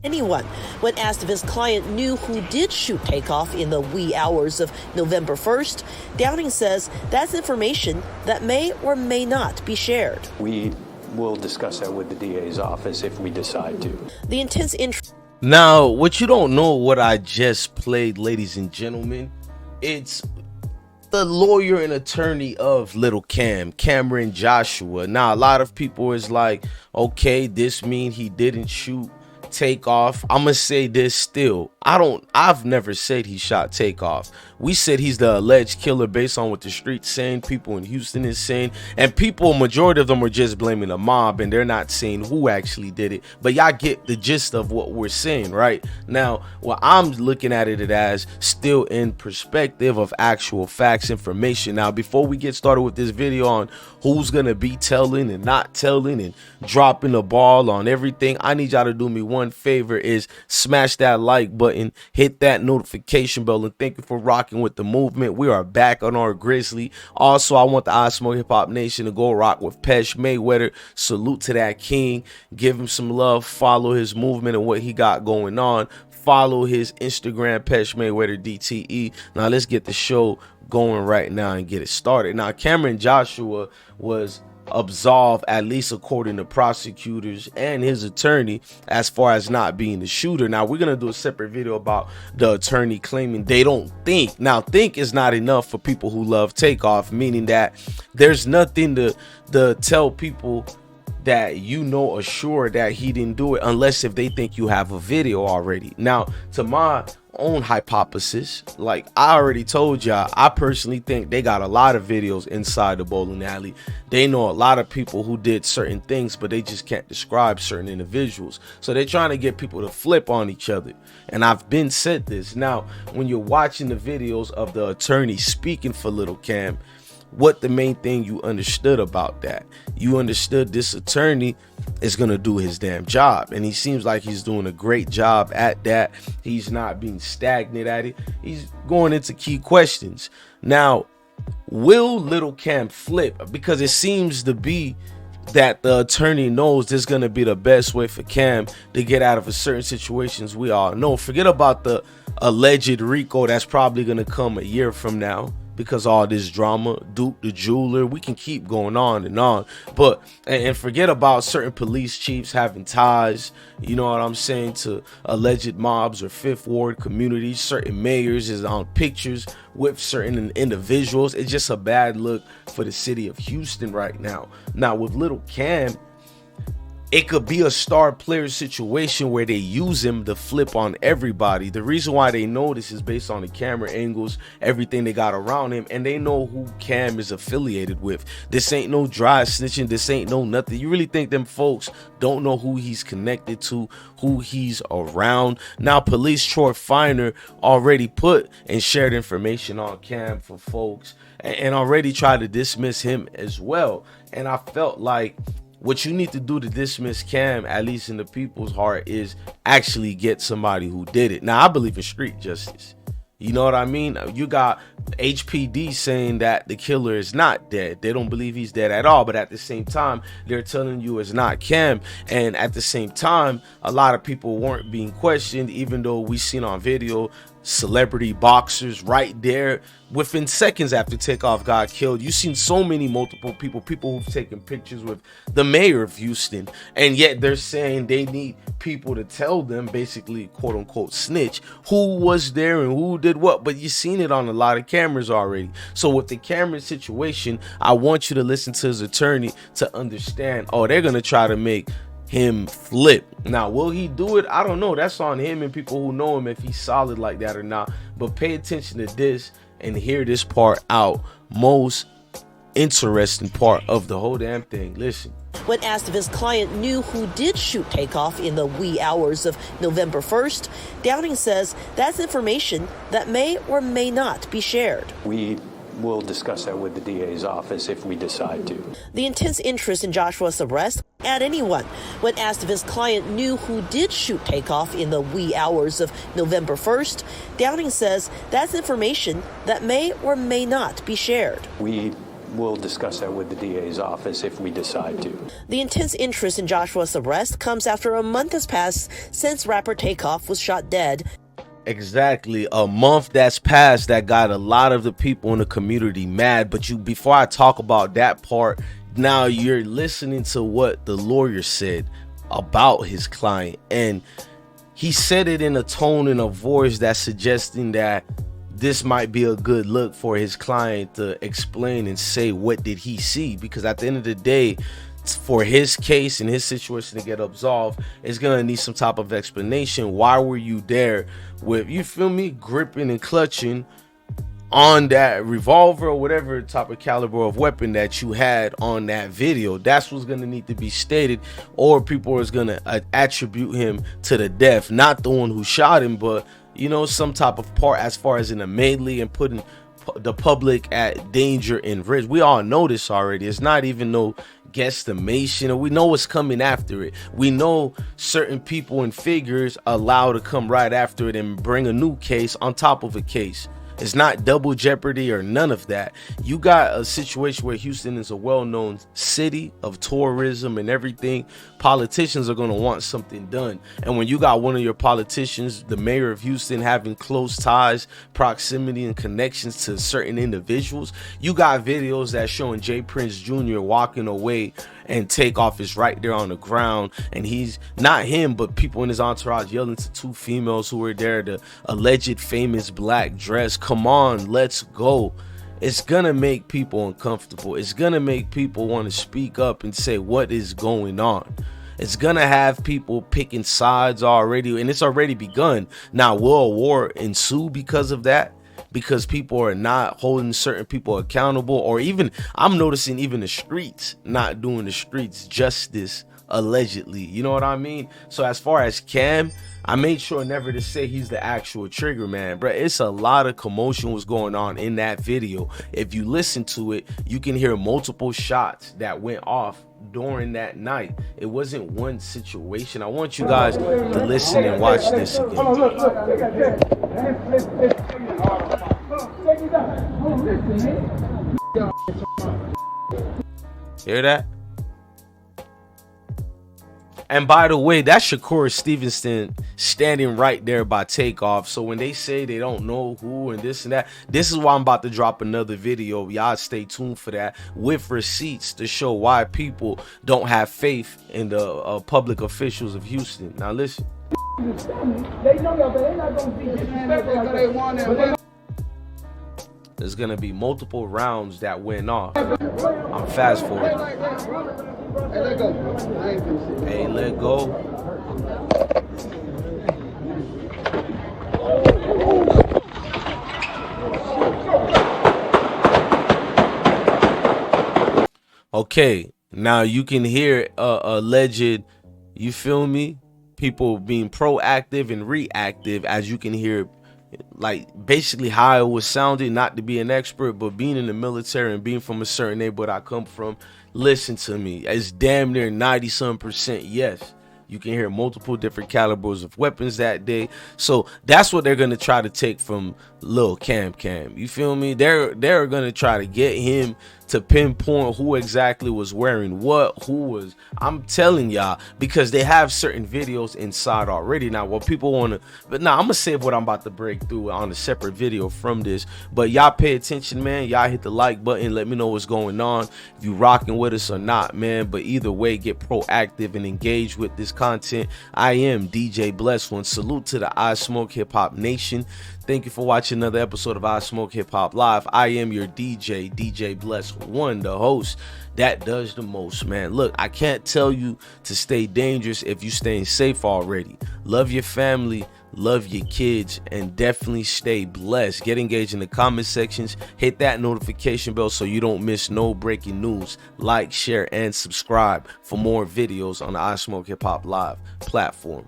anyone. When asked if his client knew who did shoot Takeoff in the wee hours of November 1st, Downing says that's information that may or may not be shared. We will discuss that with the DA's office if we decide to. The intense interest. Now, what you don't know, what I just played, ladies and gentlemen, it's the lawyer and attorney of Little Cam, Cameron Joshua. Now, a lot of people is like, okay, this mean he didn't shoot Takeoff. I'm gonna say this still. I've never said he shot Takeoff. We said he's the alleged killer based on what the streets saying, people in Houston is saying, and people, majority of them are just blaming the mob and they're not saying who actually did it. But y'all get the gist of what we're saying, right? Now, what I'm looking at it as still in perspective of actual facts, information. Now, before we get started with this video on who's gonna be telling and not telling and dropping the ball on everything, I need y'all to do me one favor, is smash that like button, hit that notification bell, and thank you for rocking with the movement. We are back on our Grizzly. Also, I want the Osmo Hip Hop Nation to go rock with Pesh Mayweather. Salute to that king. Give him some love. Follow his movement and what he got going on. Follow his Instagram, Pesh Mayweather DTE. Now let's get the show going right now and get it started. Now, Cameron Joshua was absolved, at least according to prosecutors and his attorney, as far as not being the shooter. Now, we're gonna do a separate video about the attorney claiming they don't think. Now, think is not enough for people who love Takeoff, meaning that there's nothing to tell people that you know assure that he didn't do it, unless if they think you have a video already. Now, to my own hypothesis, like I already told y'all, I personally think they got a lot of videos inside the bowling alley. They know a lot of people who did certain things, but they just can't describe certain individuals. So they're trying to get people to flip on each other. And I've been said this. Now, when you're watching the videos of the attorney speaking for Little Cam, what the main thing you understood about that? You understood this attorney is gonna do his damn job, and he seems like he's doing a great job at that. He's not being stagnant at it. He's going into key questions. Now, will Little Cam flip? Because it seems to be that the attorney knows this is gonna be the best way for Cam to get out of a certain situations. We all know. Forget about the alleged RICO that's probably gonna come a year from now, because all this drama, Duke the jeweler, we can keep going on and on. But and forget about certain police chiefs having ties, you know what I'm saying, to alleged mobs or Fifth Ward communities. Certain mayors is on pictures with certain individuals. It's just a bad look for the city of Houston right now. Now, with Little Cam, it could be a star player situation where they use him to flip on everybody. The reason why they know this is based on the camera angles, everything they got around him, and they know who Cam is affiliated with. This ain't no dry snitching. This ain't no nothing. You really think them folks don't know who he's connected to, who he's around? Now, police Troy Finer already put and shared information on Cam for folks and already tried to dismiss him as well. And I felt like what you need to do to dismiss Cam, at least in the people's heart, is actually get somebody who did it. Now, I believe in street justice. You know what I mean? You got HPD saying that the killer is not dead. They don't believe he's dead at all. But at the same time, they're telling you it's not Cam. And at the same time, a lot of people weren't being questioned, even though we seen on video celebrity boxers right there within seconds after Takeoff got killed. You've seen so many multiple people who've taken pictures with the mayor of Houston, and yet they're saying they need people to tell them, basically quote unquote snitch, who was there and who did what. But you've seen it on a lot of cameras already. So with the camera situation, I want you to listen to his attorney to understand, oh, they're gonna try to make him flip. Now, will he do it? I don't know. That's on him and people who know him, if he's solid like that or not. But pay attention to this and hear this part out. Most interesting part of the whole damn thing. Listen. When asked if his client knew who did shoot Takeoff in the wee hours of November 1st, Downing says that's information that may or may not be shared. We'll discuss that with the DA's office if we decide to. The intense interest in Joshua's arrest at anyone. When asked if his client knew who did shoot Takeoff in the wee hours of November 1st, Downing says that's information that may or may not be shared. We we'll discuss that with the DA's office if we decide to. The intense interest in Joshua's arrest comes after a month has passed since rapper Takeoff was shot dead. Exactly, a month that's passed that got a lot of the people in the community mad. But before I talk about that part, now you're listening to what the lawyer said about his client, and he said it in a tone and a voice that's suggesting that this might be a good look for his client to explain and say what did he see, because at the end of the day, for his case and his situation to get absolved, it's gonna need some type of explanation. Why were you there with, you feel me, gripping and clutching on that revolver or whatever type of caliber of weapon that you had on that video? That's what's gonna need to be stated, or people is gonna attribute him to the death, not the one who shot him, but you know, some type of part as far as in a melee and putting the public at danger and risk. We all know this already. It's not even no guesstimation, or we know what's coming after it. We know certain people and figures allowed to come right after it and bring a new case on top of a case. It's not double jeopardy or none of that. You got a situation where Houston is a well-known city of tourism and everything. Politicians are going to want something done. And when you got one of your politicians, the mayor of Houston, having close ties, proximity, and connections to certain individuals, you got videos that showing Jay Prince Jr. walking away and Takeoff is right there on the ground, and he's not him, but people in his entourage yelling to two females who were there, the alleged famous black dress. Come on, let's go. It's gonna make people uncomfortable. It's gonna make people want to speak up and say what is going on. It's gonna have people picking sides already, and it's already begun. Now, will a war ensue because of that? Because people are not holding certain people accountable, or even I'm noticing even the streets not doing the streets justice, allegedly. You know what I mean? So as far as Cam, I made sure never to say he's the actual trigger man, bro. It's a lot of commotion was going on in that video. If you listen to it, you can hear multiple shots that went off during that night. It wasn't one situation. I want you guys to listen and watch this again. Hear that? And by the way, that's Shakur Stevenson standing right there by Takeoff. So when they say they don't know who and this and that, this is why I'm about to drop another video. Y'all stay tuned for that, with receipts to show why people don't have faith in the public officials of Houston. Now listen. There's gonna be multiple rounds that went off. I'm fast forwarding. Hey, let go. Hey, let go. Okay, now you can hear alleged, you feel me, people being proactive and reactive, as you can hear, like basically how it was sounding. Not to be an expert, but being in the military and being from a certain neighborhood I come from, listen to me, it's damn near 90% yes. You can hear multiple different calibers of weapons that day. So that's what they're gonna try to take from Lil Cam. You feel me? They're gonna try to get him to pinpoint who exactly was wearing what, who was. I'm telling y'all, because they have certain videos inside already. Now, what people want to, but now I'm gonna save what I'm about to break through on a separate video from this. But y'all pay attention, man. Y'all hit the like button. Let me know what's going on, if you rocking with us or not, man. But either way, get proactive and engage with this content. I am DJ Bless One. Salute to the I Smoke Hip Hop Nation. Thank you for watching another episode of I Smoke Hip Hop Live. I am your DJ Bless One, the host that does the most, man. Look, I can't tell you to stay dangerous if you're staying safe already. Love your family, love your kids, and definitely stay blessed. Get engaged in the comment sections. Hit that notification bell so you don't miss no breaking news. Like, share, and subscribe for more videos on the I Smoke Hip Hop Live platform.